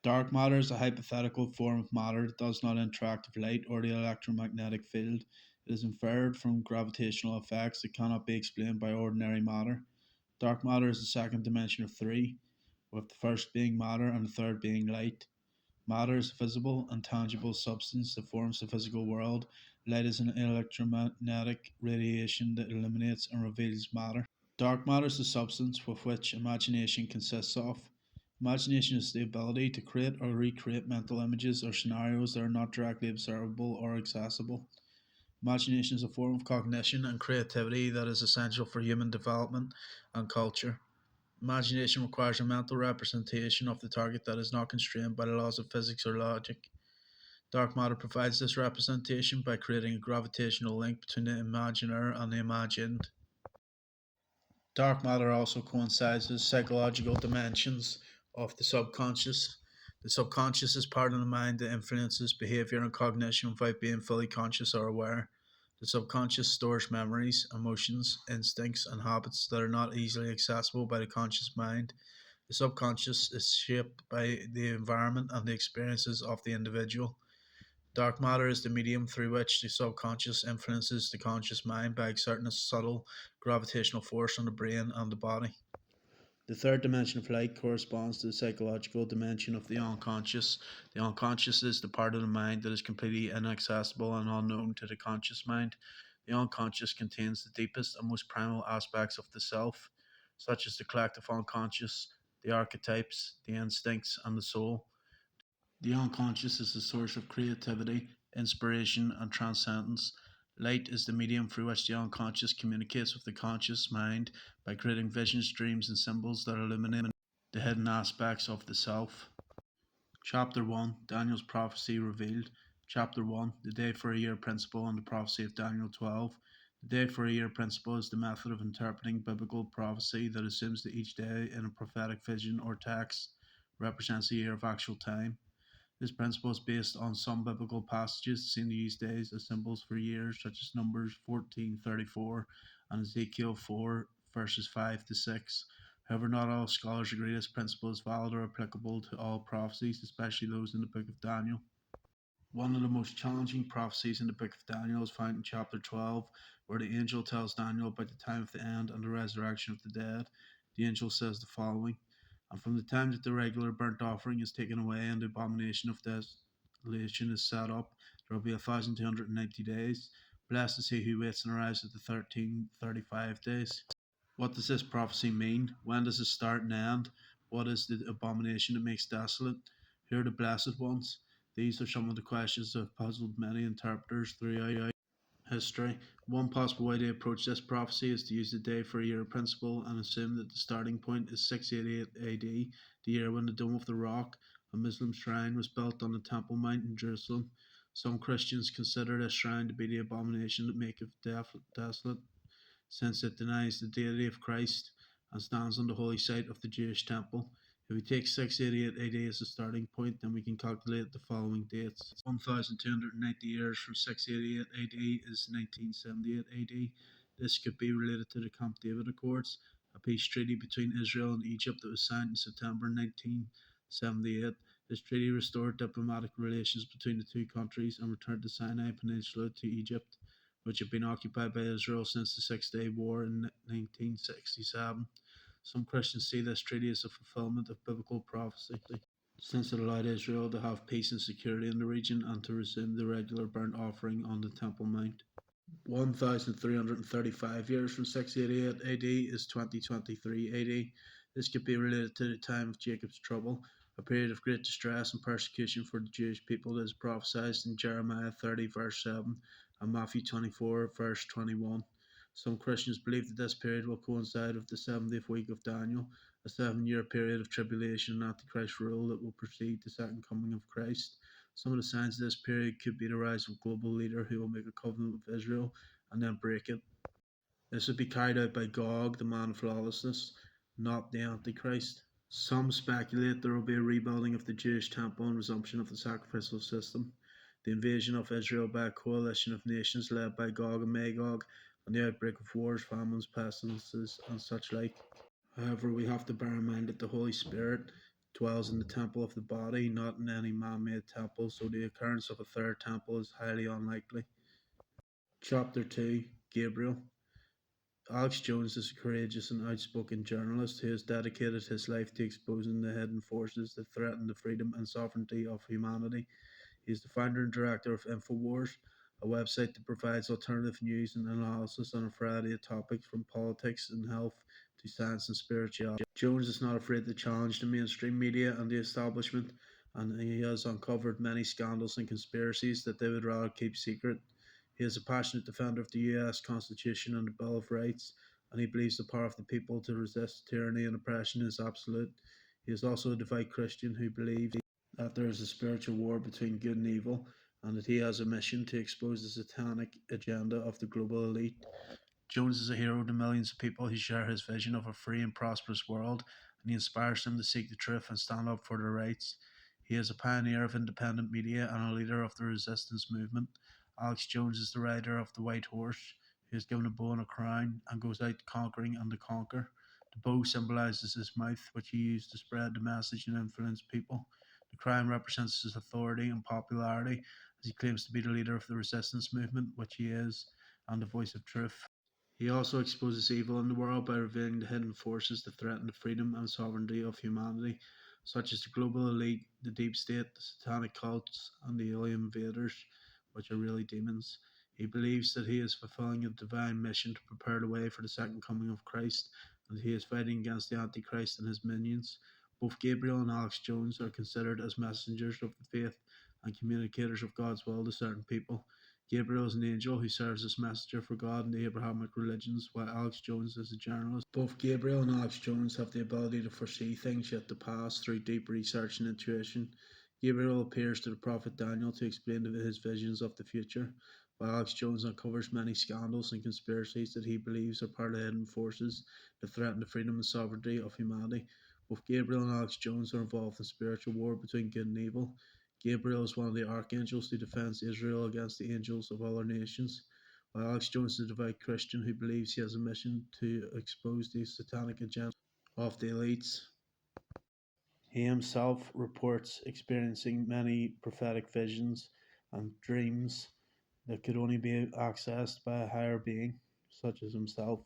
Dark matter is a hypothetical form of matter that does not interact with light or the electromagnetic field. It is inferred from gravitational effects that cannot be explained by ordinary matter. Dark matter is the second dimension of three, with the first being matter and the third being light. Matter is a visible and tangible substance that forms the physical world. Light is an electromagnetic radiation that illuminates and reveals matter. Dark matter is the substance with which imagination consists of. Imagination is the ability to create or recreate mental images or scenarios that are not directly observable or accessible. Imagination is a form of cognition and creativity that is essential for human development and culture. Imagination requires a mental representation of the target that is not constrained by the laws of physics or logic. Dark matter provides this representation by creating a gravitational link between the imaginer and the imagined. Dark matter also coincides with psychological dimensions of the subconscious. The subconscious is part of the mind that influences behavior and cognition without being fully conscious or aware. The subconscious stores memories, emotions, instincts, and habits that are not easily accessible by the conscious mind. The subconscious is shaped by the environment and the experiences of the individual. Dark matter is the medium through which the subconscious influences the conscious mind by exerting a subtle gravitational force on the brain and the body. The third dimension of light corresponds to the psychological dimension of the unconscious. The unconscious is the part of the mind that is completely inaccessible and unknown to the conscious mind. The unconscious contains the deepest and most primal aspects of the self, such as the collective unconscious, the archetypes, the instincts, and the soul. The unconscious is the source of creativity, inspiration, and transcendence. Light is the medium through which the unconscious communicates with the conscious mind by creating visions, dreams, and symbols that illuminate the hidden aspects of the self. Chapter 1, Daniel's Prophecy Revealed. Chapter 1, The Day for a Year Principle and the Prophecy of Daniel 12. The Day for a Year Principle is the method of interpreting biblical prophecy that assumes that each day in a prophetic vision or text represents a year of actual time. This principle is based on some biblical passages seen these days as symbols for years, such as Numbers 14:34 and Ezekiel 4, verses 5 to 6. However, not all scholars agree this principle is valid or applicable to all prophecies, especially those in the book of Daniel. One of the most challenging prophecies in the book of Daniel is found in chapter 12, where the angel tells Daniel about the time of the end and the resurrection of the dead. The angel says the following: And from the time that the regular burnt offering is taken away and the abomination of desolation is set up, there will be 1,290 days. Blessed is he who waits and arrives at the 1335 days. What does this prophecy mean? When does it start and end? What is the abomination that makes desolate? Who are the blessed ones? These are some of the questions that have puzzled many interpreters throughout history. One possible way to approach this prophecy is to use the day for a year principle and assume that the starting point is 688 AD, the year when the Dome of the Rock, a Muslim shrine, was built on the Temple Mount in Jerusalem. Some Christians consider this shrine to be the abomination that maketh desolate, since it denies the deity of Christ and stands on the holy site of the Jewish temple. If we take 688 AD as a starting point, then we can calculate the following dates. 1290 years from 688 AD is 1978 AD. This could be related to the Camp David Accords, a peace treaty between Israel and Egypt that was signed in September 1978. This treaty restored diplomatic relations between the two countries and returned the Sinai Peninsula to Egypt, which had been occupied by Israel since the Six Day War in 1967. Some Christians see this treaty as a fulfillment of biblical prophecy, since it allowed Israel to have peace and security in the region and to resume the regular burnt offering on the Temple Mount. 1335 years from 688 AD is 2023 AD. This could be related to the time of Jacob's trouble, a period of great distress and persecution for the Jewish people that is prophesied in Jeremiah 30, verse 7 and Matthew 24, verse 21. Some Christians believe that this period will coincide with the 70th week of Daniel, a 7 year period of tribulation and Antichrist rule that will precede the second coming of Christ. Some of the signs of this period could be the rise of a global leader who will make a covenant with Israel and then break it. This would be carried out by Gog, the man of lawlessness, not the Antichrist. Some speculate there will be a rebuilding of the Jewish temple and resumption of the sacrificial system, the invasion of Israel by a coalition of nations led by Gog and Magog, and the outbreak of wars, famines, pestilences, and such like. However, we have to bear in mind that the Holy Spirit dwells in the temple of the body, not in any man made temple, so the occurrence of a third temple is highly unlikely. Chapter 2. Gabriel. Alex Jones is a courageous and outspoken journalist who has dedicated his life to exposing the hidden forces that threaten the freedom and sovereignty of humanity. He is the founder and director of InfoWars, a website that provides alternative news and analysis on a variety of topics from politics and health to science and spirituality. Jones is not afraid to challenge the mainstream media and the establishment, and he has uncovered many scandals and conspiracies that they would rather keep secret. He is a passionate defender of the US Constitution and the Bill of Rights, and he believes the power of the people to resist tyranny and oppression is absolute. He is also a devout Christian who believes that there is a spiritual war between good and evil, and that he has a mission to expose the satanic agenda of the global elite. Jones is a hero to millions of people who share his vision of a free and prosperous world, and he inspires them to seek the truth and stand up for their rights. He is a pioneer of independent media and a leader of the resistance movement. Alex Jones is the rider of the white horse, who is given a bow and a crown and goes out conquering and to conquer. The bow symbolizes his mouth, which he used to spread the message and influence people. The crown represents his authority and popularity, as he claims to be the leader of the resistance movement, which he is, and the voice of truth. He also exposes evil in the world by revealing the hidden forces that threaten the freedom and sovereignty of humanity, such as the global elite, the deep state, the satanic cults, and the alien invaders, which are really demons. He believes that he is fulfilling a divine mission to prepare the way for the second coming of Christ, and he is fighting against the Antichrist and his minions. Both Gabriel and Alex Jones are considered as messengers of the faith and communicators of God's will to certain people. Gabriel is an angel who serves as messenger for God in the Abrahamic religions, while Alex Jones is a journalist. Both Gabriel and Alex Jones have the ability to foresee things yet to pass through deep research and intuition. Gabriel appears to the prophet Daniel to explain his visions of the future, while Alex Jones uncovers many scandals and conspiracies that he believes are part of hidden forces that threaten the freedom and sovereignty of humanity. Both Gabriel and Alex Jones are involved in spiritual war between good and evil. Gabriel is one of the archangels who defends Israel against the angels of other nations, while Alex Jones is a devout Christian who believes he has a mission to expose the satanic agenda of the elites. He himself reports experiencing many prophetic visions and dreams that could only be accessed by a higher being, such as himself.